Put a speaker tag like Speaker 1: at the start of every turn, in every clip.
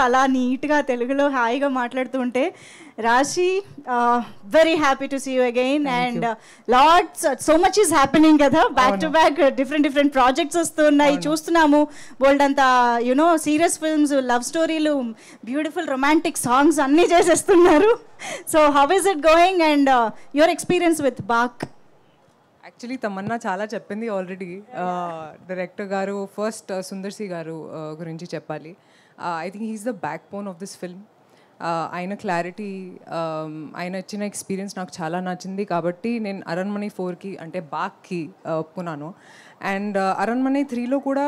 Speaker 1: అలా నీట్గా తెలుగులో హాయిగా మాట్లాడుతుంటే Raashi very happy to see you again and lots so much is happening కదా back to back different projects వస్తున్నాయి చూస్తున్నాము బోల్డ్ అంతా యునో సీరియస్ ఫిల్మ్స్ లవ్ స్టోరీలు బ్యూటిఫుల్ రొమాంటిక్ సాంగ్స్ అన్నీ చేసేస్తున్నారు so how is it going and your experience with Baak
Speaker 2: actually Tamannaah చాలా చెప్పింది already director గారు ఫస్ట్ సుందర్ సి గారు గురించి చెప్పాలి I think he's the backbone of this film ఆయన క్లారిటీ ఆయన ఇచ్చిన ఎక్స్పీరియన్స్ నాకు చాలా నచ్చింది కాబట్టి నేను అరణ్మణి 4కి అంటే బాక్కి ఒప్పుకున్నాను అండ్ అరణ్మణి 3లో కూడా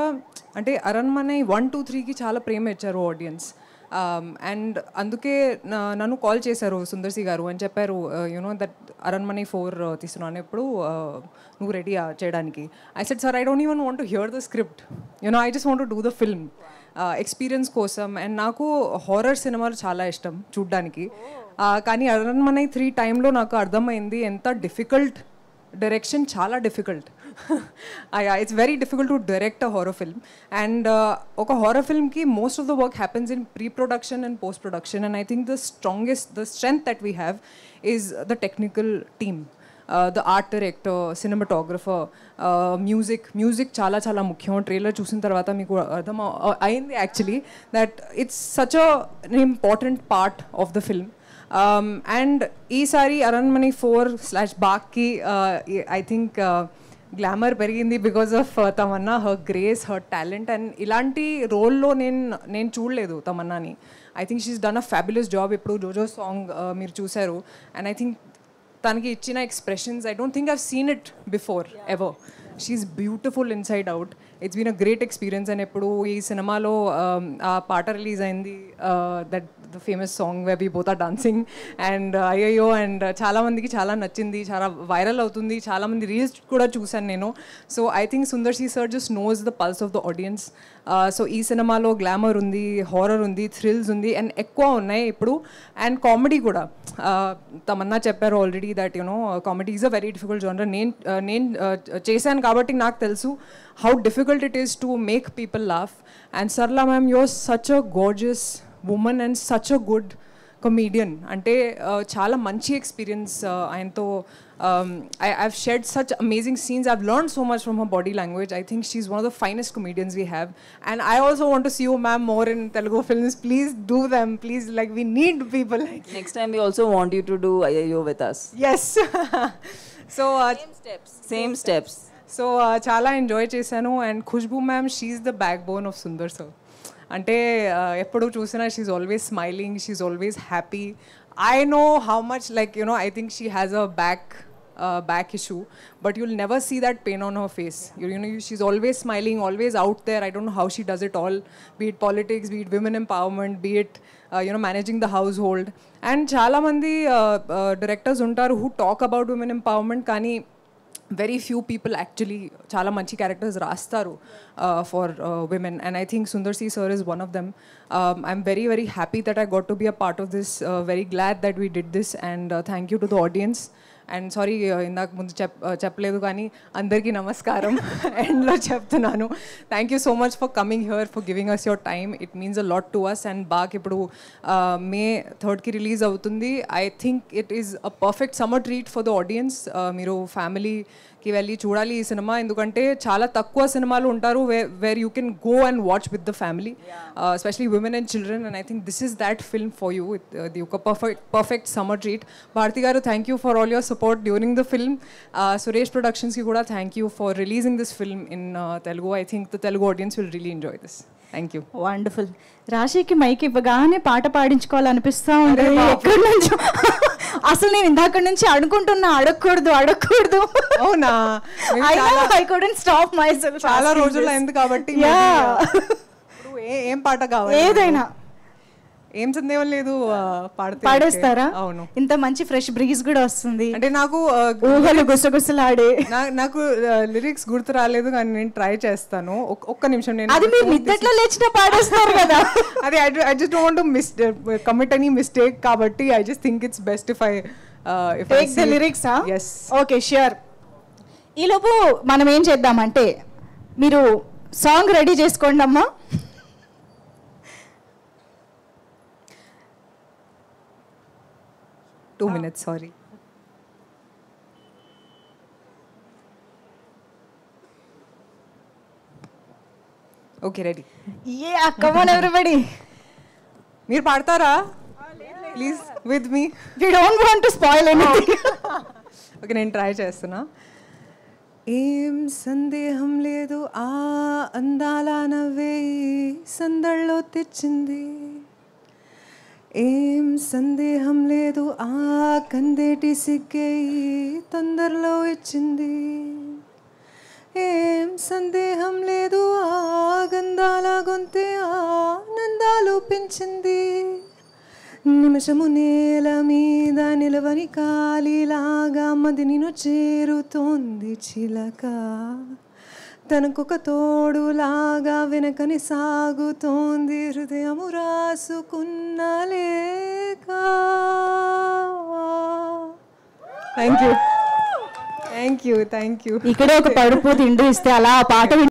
Speaker 2: అంటే అరణ్మణి 1, 2, 3కి చాలా ప్రేమ ఇచ్చారు ఆడియన్స్ అండ్ అందుకే నన్ను కాల్ చేశారు సుందర్ సి గారు అని చెప్పారు యూనో దట్ అరణ్మణి 4 తీస్తున్నాను ఎప్పుడు నువ్వు రెడీ చేయడానికి I said sir I don't even want to hear the script you know I just want to do the film experience కోసం అండ్ నాకు హారర్ సినిమాలు చాలా ఇష్టం చూడ్డానికి కానీ అరణ్మణి 3 టైంలో నాకు అర్థమైంది ఎంత డిఫికల్ట్ డైరెక్షన్ చాలా difficult it's very difficult to direct a horror film and ఒక హారర్ ఫిల్మ్కి most of the work happens in pre production and post production and I think the strength that we have is the technical team the art director, cinematographer, music చాలా చాలా ముఖ్యం trailer చూసిన తర్వాత మీకు అర్థం అయింది actually that it's such an important part of the film and ఈసారి అరణ్మణి 4/బాక్కి ఐ థింక్ గ్లామర్ పెరిగింది because of Tamannaah her grace her talent and ఇలాంటి రోల్లో నేను చూడలేదు తమన్నాని I think she's done a fabulous job ఇప్పుడు జోజో సాంగ్ మీరు చూశారు అండ్ ఐ థింక్ తనకి ఇచ్చిన expressions I don't think I've seen it before ever she's beautiful inside out it's been a great experience and ఎప్పుడు ఈ సినిమాలో ఆ పాట రిలీజ్ అయింది that the famous song way be both are dancing and అయ్యో and చాలామందికి చాలా నచ్చింది చాలా వైరల్ అవుతుంది చాలామంది రీల్స్ కూడా చూశాను నేను so I think Sundar C sir just knows the pulse of the audience so ఈ సినిమాలో గ్లామర్ ఉంది హారర్ ఉంది థ్రిల్స్ ఉంది అండ్ ఎక్కువ ఉన్నాయి ఇప్పుడు అండ్ కామెడీ కూడా తమన్నా చెప్పారు already that you know comedy is a very difficult genre నేను చేశాను కాబట్టి నాకు తెలుసు how difficult it is to make people laugh and Sarla ma'am you're such a gorgeous woman and such a good comedian ante chaala manchi experience ayanto I've shared such amazing scenes I've learned so much from her body language I think she's one of the finest comedians we have and I also want to see you ma'am more in Telugu films please do them please like we need people like
Speaker 3: next time we also want you to do ayyo with us
Speaker 2: yes so
Speaker 3: same steps
Speaker 2: so చాలా enjoy చేశాను and Khushbu ma'am she's the backbone of Sundar sir అంటే ఎప్పుడు చూసినా she's always smiling she's always happy I know how much like you know I think she has a back issue but you'll never see that pain on her face you know she's always smiling always out there I don't know how she does it all be it politics be it women empowerment be it you know managing the household and chaala mandi directors untaru who talk about women empowerment kani very few people actually chala manchi characters rastaru for women and I think Sundar C sir is one of them I'm very very happy that I got to be a part of this very glad that we did this and thank you to the audience and sorry ఇందాక ముందు చెప్పలేదు కానీ అందరికీ నమస్కారం ఎండ్లో చెప్తున్నాను thank you so much for coming here for giving us your time it means a lot to us and బాక్ ఇప్పుడు మే 3కి రిలీజ్ అవుతుంది I think it is a perfect summer treat for the audience మీరు ఫ్యామిలీకి వెళ్ళి చూడాలి ఈ cinema ఎందుకంటే చాలా తక్కువ సినిమాలు ఉంటారు where you can go and watch with the family especially women and children and I think this is that film for you ఇది ఒక పర్ఫెక్ట్ సమ్మర్ ట్రీట్ భారతి గారు thank you for all your support during the film Suresh Productions ki kuda thank you for releasing this film in Telugu I think the Telugu audience will really enjoy this thank you
Speaker 1: wonderful రాశికి mic ఇవ్వగానే పాట పాడించుకోవాలనిపిస్తా ఉంటుంది ఎక్కడి నుంచి అసలు నేను ఇందాక నుంచి అనుకుంటున్నా అడగకూడదు
Speaker 2: అవునా
Speaker 1: I couldn't stop myself
Speaker 2: చాలా రోజులు అయింది కాబట్టి ఇప్పుడు ఏం పాట కావాలి
Speaker 1: ఏదైనా
Speaker 2: ఏం సందేహం లేదు
Speaker 1: పాడేస్తారా
Speaker 2: అవును
Speaker 1: ఇంత మంచి ఫ్రెష్ బ్రీజ్ కూడా వస్తుంది
Speaker 2: అంటే నాకు
Speaker 1: ఊహలు గుసగుసలాడే
Speaker 2: నాకు లిరిక్స్ గుర్తు రాలేదు కానీ నేను ట్రై చేస్తాను ఒక్క నిమిషం నేను
Speaker 1: అది మీరు నిద్దట్లో లేచినా పాడేస్తారు కదా
Speaker 2: అది I just don't want to commit any mistake కాబట్టి I just think it's best if
Speaker 1: take the lyrics
Speaker 2: yes
Speaker 1: okay sure ఈలోపు మనం ఏం చేద్దామంటే మీరు సాంగ్ రెడీ చేసుకోండి అమ్మా
Speaker 2: 2 minutes, sorry. Okay, ready.
Speaker 1: Yeah, come on everybody.
Speaker 2: మీరు పాడతారా please with me?
Speaker 1: We don't want to spoil anything.
Speaker 2: Okay, నేను ట్రై చేస్తున్నా. ఏం సందేహం లేదు ఆ అందాల నవ్వే సందళ్ళలో తెచ్చింది. ఏం సందేహం లేదు ఆ కందేటి సిగ్గే తొందరలో ఇచ్చింది. ఏం సందేహం లేదు ఆ గంధాల గొంతే ఆనందాలు పెంచింది. నిమిషము నేల మీద నిలవని కాలిలాగా మది నిన్ను చేరుతోంది చిలక. తనకొక తోడులాగా వెనకని సాగుతోంది హృదయము రాసుకున్న లేక. Thank you.
Speaker 1: ఇక్కడే ఒక పడుపు తిండి ఇస్తే అలా ఆ పాట